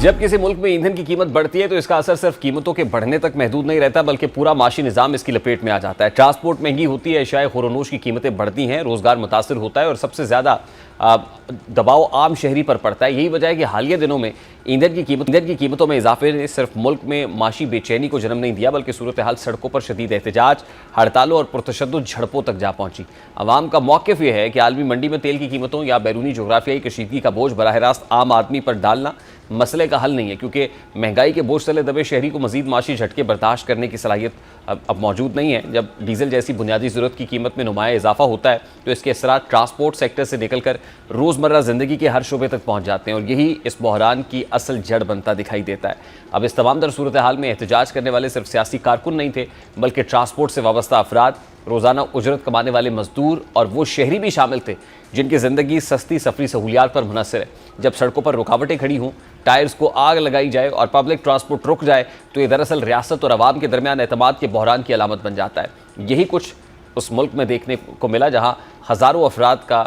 جب کسی ملک میں ایندھن کی قیمت بڑھتی ہے تو اس کا اثر صرف قیمتوں کے بڑھنے تک محدود نہیں رہتا بلکہ پورا معاشی نظام اس کی لپیٹ میں آ جاتا ہے۔ ٹرانسپورٹ مہنگی ہوتی ہے، اشیاء خور و نوش کی قیمتیں بڑھتی ہیں، روزگار متاثر ہوتا ہے اور سب سے زیادہ دباؤ عام شہری پر پڑتا ہے۔ یہی وجہ ہے کہ حالیہ دنوں میں ایندھن کی قیمتوں میں اضافے نے صرف ملک میں معاشی بے چینی کو جنم نہیں دیا بلکہ صورتحال سڑکوں پر شدید احتجاج، ہڑتالوں اور پرتشدد جھڑپوں تک جا پہنچی۔ عوام کا موقف یہ ہے کہ عالمی منڈی میں تیل کی قیمتوں یا بیرونی جغرافیائی کشیدگی کا بوجھ براہ راست عام آدمی پر ڈالنا مسئلے کا حل نہیں ہے، کیونکہ مہنگائی کے بوجھ تلے دبے شہری کو مزید معاشی جھٹکے برداشت کرنے کی صلاحیت اب موجود نہیں ہے۔ جب ڈیزل جیسی بنیادی ضرورت کی قیمت میں نمایاں اضافہ ہوتا ہے تو اس کے اثرات ٹرانسپورٹ سیکٹر سے نکل کر روزمرہ زندگی کے ہر شعبے تک پہنچ جاتے ہیں اور یہی اس بحران کی اصل جڑ بنتا دکھائی دیتا ہے۔ اب اس تمام در صورتحال میں احتجاج کرنے والے صرف سیاسی کارکن نہیں تھے بلکہ ٹرانسپورٹ سے وابستہ افراد، روزانہ اجرت کمانے والے مزدور اور وہ شہری بھی شامل تھے جن کی زندگی سستی سفری سہولیات پر منحصر ہے۔ جب سڑکوں پر رکاوٹیں کھڑی ہوں، ٹائرز کو آگ لگائی جائے اور پبلک ٹرانسپورٹ رک جائے تو یہ دراصل ریاست اور عوام کے درمیان اعتماد کے بحران کی علامت بن جاتا ہے۔ یہی کچھ اس ملک میں دیکھنے کو ملا جہاں ہزاروں افراد کا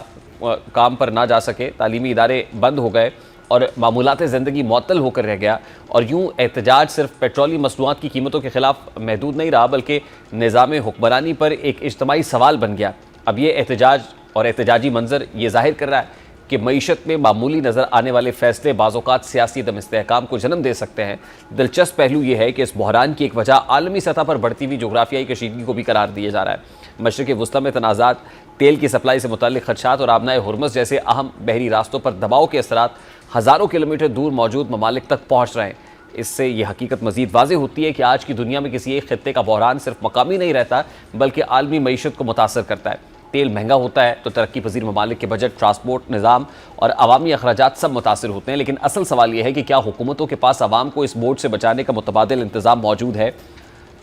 کام پر نہ جا سکے، تعلیمی ادارے بند ہو گئے اور معمولات زندگی معطل ہو کر رہ گیا، اور یوں احتجاج صرف پیٹرولیم مصنوعات کی قیمتوں کے خلاف محدود نہیں رہا بلکہ نظام حکمرانی پر ایک اجتماعی سوال بن گیا۔ اب یہ احتجاج اور احتجاجی منظر یہ ظاہر کر رہا ہے کہ معیشت میں معمولی نظر آنے والے فیصلے بعض اوقات سیاسی عدم استحکام کو جنم دے سکتے ہیں۔ دلچسپ پہلو یہ ہے کہ اس بحران کی ایک وجہ عالمی سطح پر بڑھتی ہوئی جغرافیائی کشیدگی کو بھی قرار دیا جا رہا ہے۔ مشرق وسطی میں تنازعات، تیل کی سپلائی سے متعلق خدشات اور آبنائے ہرمز جیسے اہم بحری راستوں پر دباؤ کے اثرات ہزاروں کلومیٹر دور موجود ممالک تک پہنچ رہے ہیں۔ اس سے یہ حقیقت مزید واضح ہوتی ہے کہ آج کی دنیا میں کسی ایک خطے کا بحران صرف مقامی نہیں رہتا بلکہ عالمی معیشت کو متاثر کرتا ہے۔ تیل مہنگا ہوتا ہے تو ترقی پذیر ممالک کے بجٹ، ٹرانسپورٹ نظام اور عوامی اخراجات سب متاثر ہوتے ہیں، لیکن اصل سوال یہ ہے کہ کیا حکومتوں کے پاس عوام کو اس بوجھ سے بچانے کا متبادل انتظام موجود ہے؟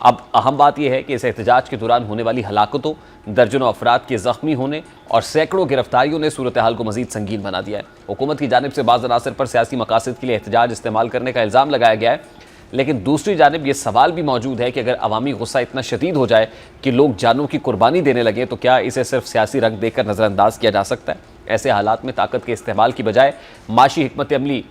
اب اہم بات یہ ہے کہ اس احتجاج کے دوران ہونے والی ہلاکتوں، درجنوں افراد کے زخمی ہونے اور سینکڑوں گرفتاریوں نے صورتحال کو مزید سنگین بنا دیا ہے۔ حکومت کی جانب سے بعض عناصر پر سیاسی مقاصد کے لیے احتجاج استعمال کرنے کا الزام لگایا گیا ہے، لیکن دوسری جانب یہ سوال بھی موجود ہے کہ اگر عوامی غصہ اتنا شدید ہو جائے کہ لوگ جانوں کی قربانی دینے لگیں تو کیا اسے صرف سیاسی رنگ دے کر نظر انداز کیا جا سکتا ہے؟ ایسے حالات میں طاقت کے استعمال کی بجائے معاشی حکمت عملی،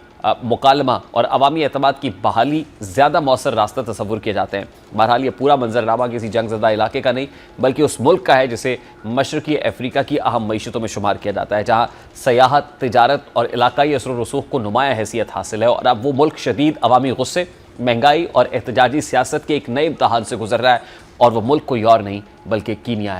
مکالمہ اور عوامی اعتماد کی بحالی زیادہ مؤثر راستہ تصور کیے جاتے ہیں۔ بہرحال یہ پورا منظرنامہ کسی جنگ زدہ علاقے کا نہیں بلکہ اس ملک کا ہے جسے مشرقی افریقہ کی اہم معیشتوں میں شمار کیا جاتا ہے، جہاں سیاحت، تجارت اور علاقائی اثر و رسوخ کو نمایاں حیثیت حاصل ہے، اور اب وہ ملک شدید عوامی غصے، مہنگائی اور احتجاجی سیاست کے ایک نئے امتحان سے گزر رہا ہے، اور وہ ملک کوئی اور نہیں بلکہ کینیا ہے۔